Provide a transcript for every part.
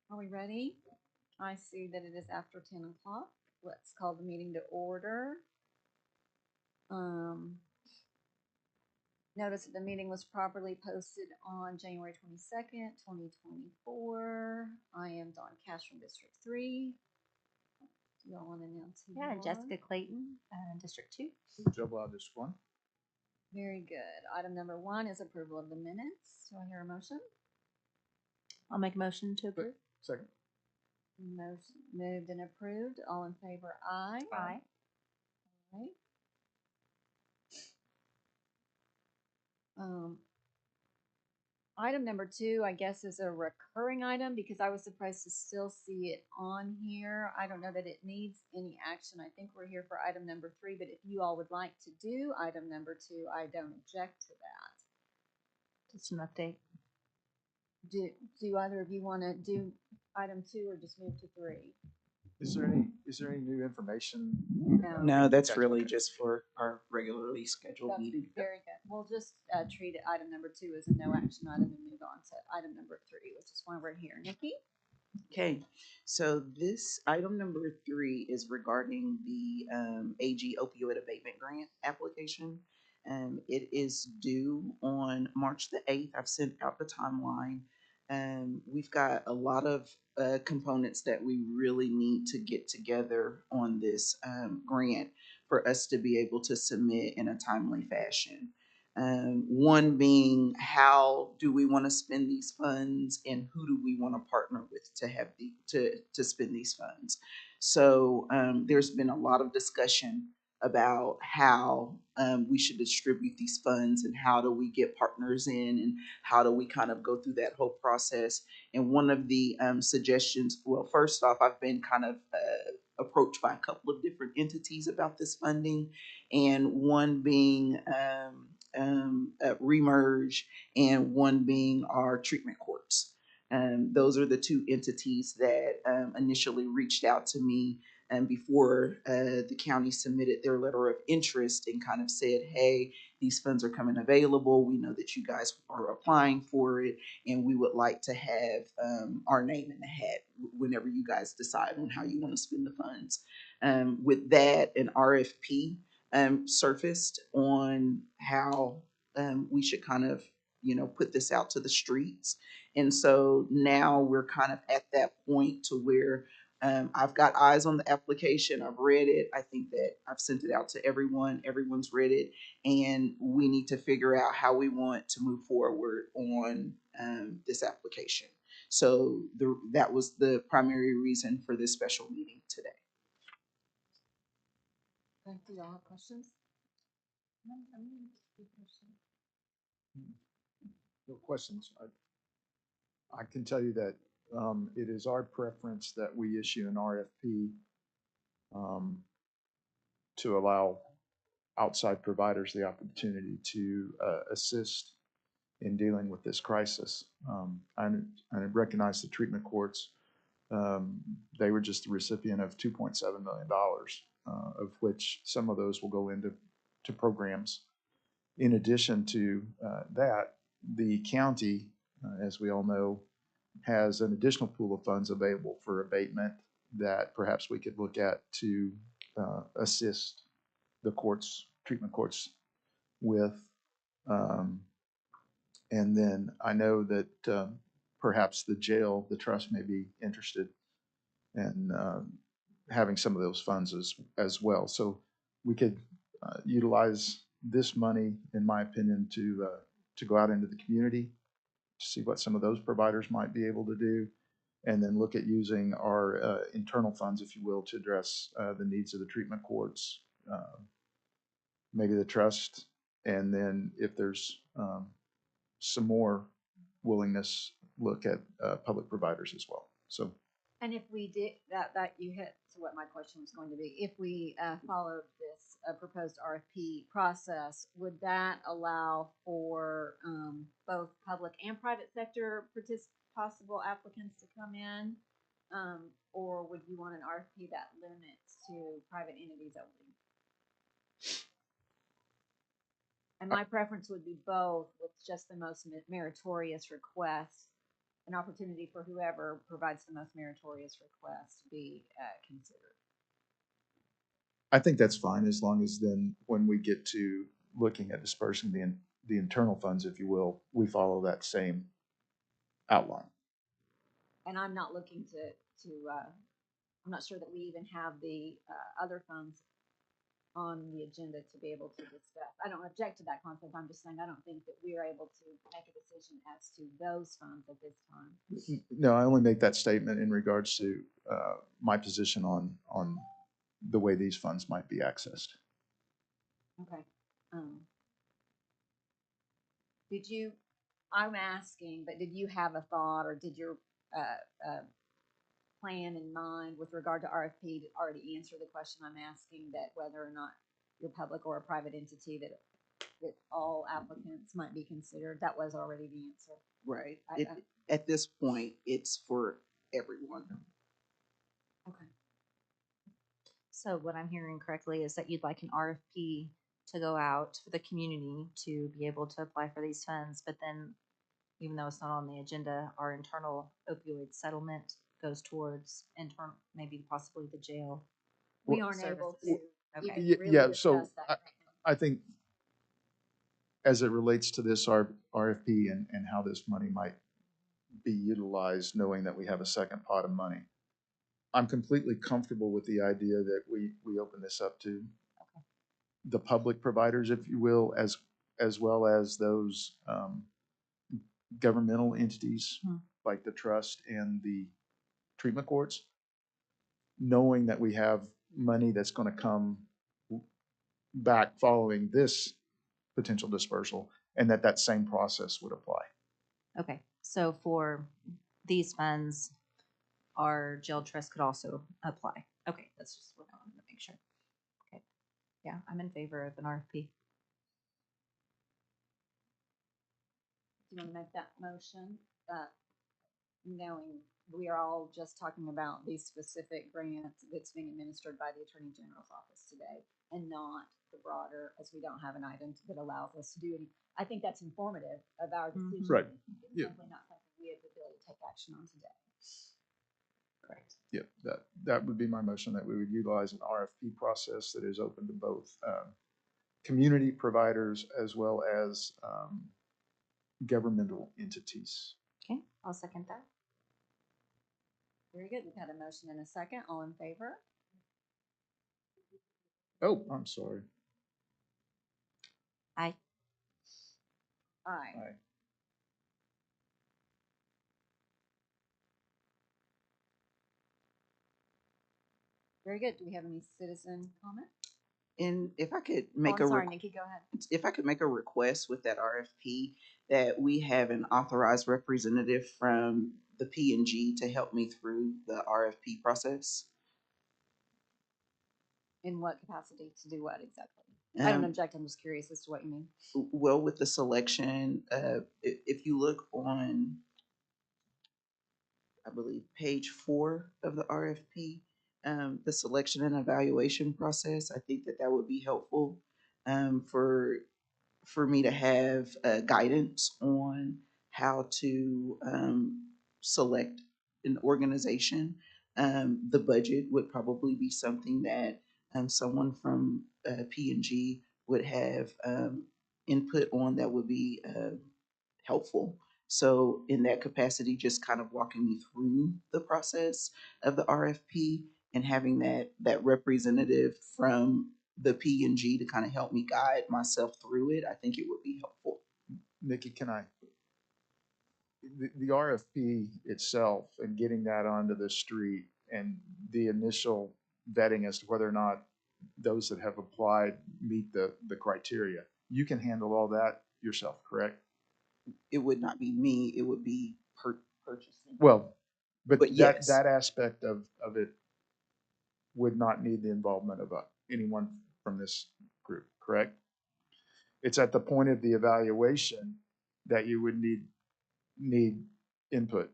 Are we ready? I see that it is after 10 o'clock. Let's call the meeting to order. Notice that the meeting was properly posted on January 22nd, 2024. I am Dawn Cash from District 3. Do y'all want to announce who you Yeah, are? Jessica Clayton, District 2. Joe Blau, District 1. Very good. Item number 1 is approval of the minutes. Do I hear a motion? I'll make a motion to approve. Second. Motion moved and approved. All in favor, aye. Aye. Right. Item number 2, I guess, is a recurring item because I was surprised to still see it on here. I don't know that it needs any action. I think we're here for item number 3, but if you all would like to do item number 2, I don't object to that. Just an update. Do either of you want to do item 2 or just move to 3? Is there any new information? No, that's Gotcha. really just for our regularly scheduled That's meeting. very good. We'll just treat it item number 2 as a no action item and move on to item number 3, which is why we're here. Nikki? Okay, so this item number 3 is regarding the AG opioid abatement grant application. It is due on March the 8th. I've sent out the timeline. We've got a lot of components that we really need to get together on this grant for us to be able to submit in a timely fashion. One being, how do we want to spend these funds, and who do we want to partner with to have to spend these funds? So there's been a lot of discussion about how we should distribute these funds, and how do we get partners in, and how do we kind of go through that whole process. And one of the suggestions, well, first off, I've been kind of approached by a couple of different entities about this funding, and one being Remerge, and one being our treatment courts. Those are the two entities that initially reached out to me before the county submitted their letter of interest and kind of said, hey, these funds are coming available. We know that you guys are applying for it, and we would like to have our name in the hat whenever you guys decide on how you want to spend the funds. With that, an RFP surfaced on how we should kind of, put this out to the streets. And so now we're kind of at that point to where I've got eyes on the application. I've read it. I think that I've sent it out to everyone. Everyone's read it. And we need to figure out how we want to move forward on this application. So that was the primary reason for this special meeting today. Do y'all have questions? No questions. I can tell you that it is our preference that we issue an RFP to allow outside providers the opportunity to assist in dealing with this crisis. I recognize the treatment courts. They were just the recipient of $2.7 million, of which some of those will go into programs. In addition to that, the county, as we all know, has an additional pool of funds available for abatement that perhaps we could look at to assist the courts, treatment courts with. And then I know that perhaps the jail, the trust may be interested in having some of those funds as well. So we could utilize this money, in my opinion, to go out into the community to see what some of those providers might be able to do, and then look at using our internal funds, if you will, to address the needs of the treatment courts, maybe the trust, and then if there's some more willingness, look at public providers as well. So And if we did, that you hit to what my question was going to be. If we followed this proposed RFP process, would that allow for both public and private sector possible applicants to come in? Or would you want an RFP that limits to private entities only? And my preference would be both, with just the most meritorious request, an opportunity for whoever provides the most meritorious request to be considered. I think that's fine, as long as then, when we get to looking at dispersing the internal funds, if you will, we follow that same outline. And I'm not looking I'm not sure that we even have the other funds on the agenda to be able to discuss. I don't object to that concept. I'm just saying I don't think that we are able to make a decision as to those funds at this time. No, I only make that statement in regards to my position on the way these funds might be accessed. Okay. Did you, I'm asking, but did you have a thought, or did your plan in mind with regard to RFP to already answer the question I'm asking, that whether or not you're public or a private entity, that all applicants might be considered? That was already the answer. Right. I- At this point, it's for everyone. Okay. So what I'm hearing correctly is that you'd like an RFP to go out for the community to be able to apply for these funds, but then even though it's not on the agenda, our internal opioid settlement goes towards internal, maybe possibly the jail. We Well, aren't able to services. Okay. even really Yeah, discuss so that right now. I think as it relates to this RFP and how this money might be utilized, knowing that we have a second pot of money, I'm completely comfortable with the idea that we open this up to the public providers, if you will, as well as those governmental entities Hmm. like the trust and the treatment courts, knowing that we have money that's going to come back following this potential dispersal, and that same process would apply. Okay, so for these funds, our jail trust could also apply. Okay, that's just what I wanted to make sure. Okay, yeah, I'm in favor of an RFP. Do you want to make that motion? Knowing we are all just talking about these specific grants that's being administered by the Attorney General's office today, and not the broader, as we don't have an item that allows us to do any. I think that's informative of our decision. Right. It's Yeah. simply not something we have the ability to take action on today. Correct. Yep, that would be my motion, that we would utilize an RFP process that is open to both community providers as well as governmental entities. Okay, I'll second that. Very good. We've had a motion and a second. All in favor? Oh, I'm sorry. Aye. Aye. Aye. Very good. Do we have any citizen comment? And if I could Oh, make I'm a sorry, Nikki, go ahead. if I could make a request with that RFP, that we have an authorized representative from the P&G to help me through the RFP process. In what capacity to do what exactly? I don't Um, object. I'm just curious as to what you mean. Well, with the selection, if you look on, I believe, page 4 of the RFP, the selection and evaluation process, I think that would be helpful for me to have guidance on how to select an organization. The budget would probably be something that someone from P&G would have input on, that would be helpful. So in that capacity, just kind of walking me through the process of the RFP and having that representative from the P&G to kind of help me guide myself through it, I think it would be helpful. Nikki, the RFP itself and getting that onto the street and the initial vetting as to whether or not those that have applied meet the criteria, you can handle all that yourself, correct? It would not be me, it would be purchasing. Well, But But that, yes. that aspect of it would not need the involvement of anyone from this group, correct? It's at the point of the evaluation that you would need input.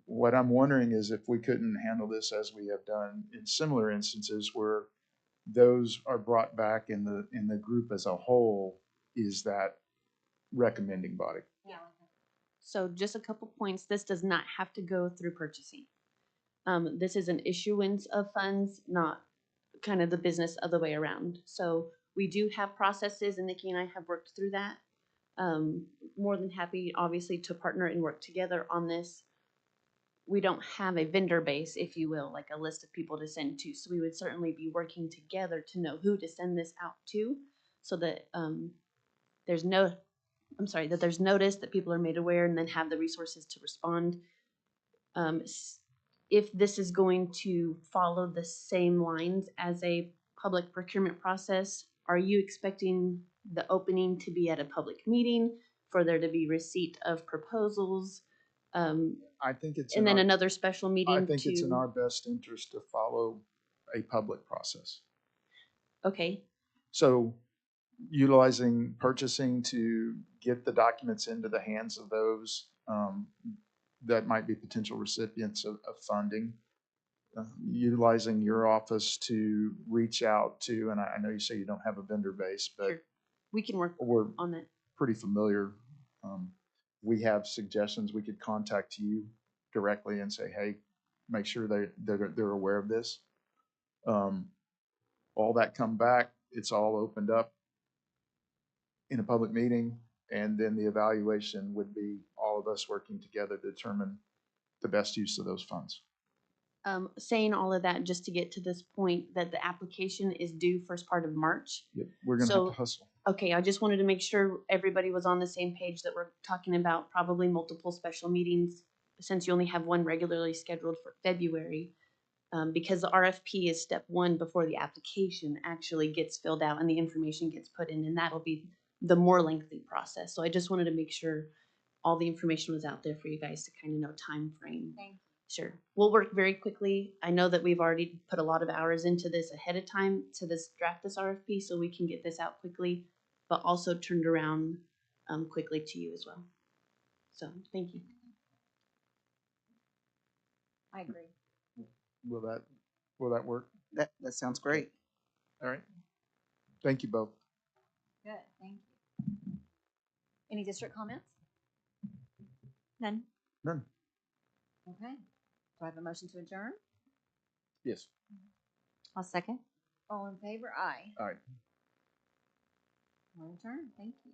What I'm wondering is if we couldn't handle this as we have done in similar instances where those are brought back in the group as a whole is that recommending body. So just a couple points. This does not have to go through purchasing. This is an issuance of funds, not kind of the business other way around. So we do have processes, and Nikki and I have worked through that. More than happy, obviously, to partner and work together on this. We don't have a vendor base, if you will, like a list of people to send to. So we would certainly be working together to know who to send this out to, so that there's that there's notice, that people are made aware, and then have the resources to respond. If this is going to follow the same lines as a public procurement process, are you expecting the opening to be at a public meeting, for there to be receipt of proposals? I think it's And in then our, another special meeting I think it's in to, our best interest to follow a public process. okay, So utilizing purchasing to get the documents into the hands of those that might be potential recipients of funding, utilizing your office to reach out to, and I know you say you don't have a vendor base, but sure, we can work we're on that. pretty familiar. We have suggestions. We could contact you directly and say, hey, make sure they're aware of this. All that come back, it's all opened up in a public meeting, and then the evaluation would be all of us working together to determine the best use of those funds. Saying all of that just to get to this point that the application is due first part of March. Yep, we're gonna have So- to hustle. Okay, I just wanted to make sure everybody was on the same page, that we're talking about probably multiple special meetings, since you only have one regularly scheduled for February. Because the RFP is step one before the application actually gets filled out and the information gets put in, and that'll be the more lengthy process. So I just wanted to make sure all the information was out there for you guys to kind of know time frame. Thank you. Sure. We'll work very quickly. I know that we've already put a lot of hours into this ahead of time to draft this RFP, so we can get this out quickly, but also turned around quickly to you as well. So, thank you. I agree. Will that work? That sounds great. All right. Thank you both. Good, thank you. Any district comments? None. None. Okay. Do I have a motion to adjourn? Yes. I'll second. All in favor? Aye. All right. We're adjourned. Thank you.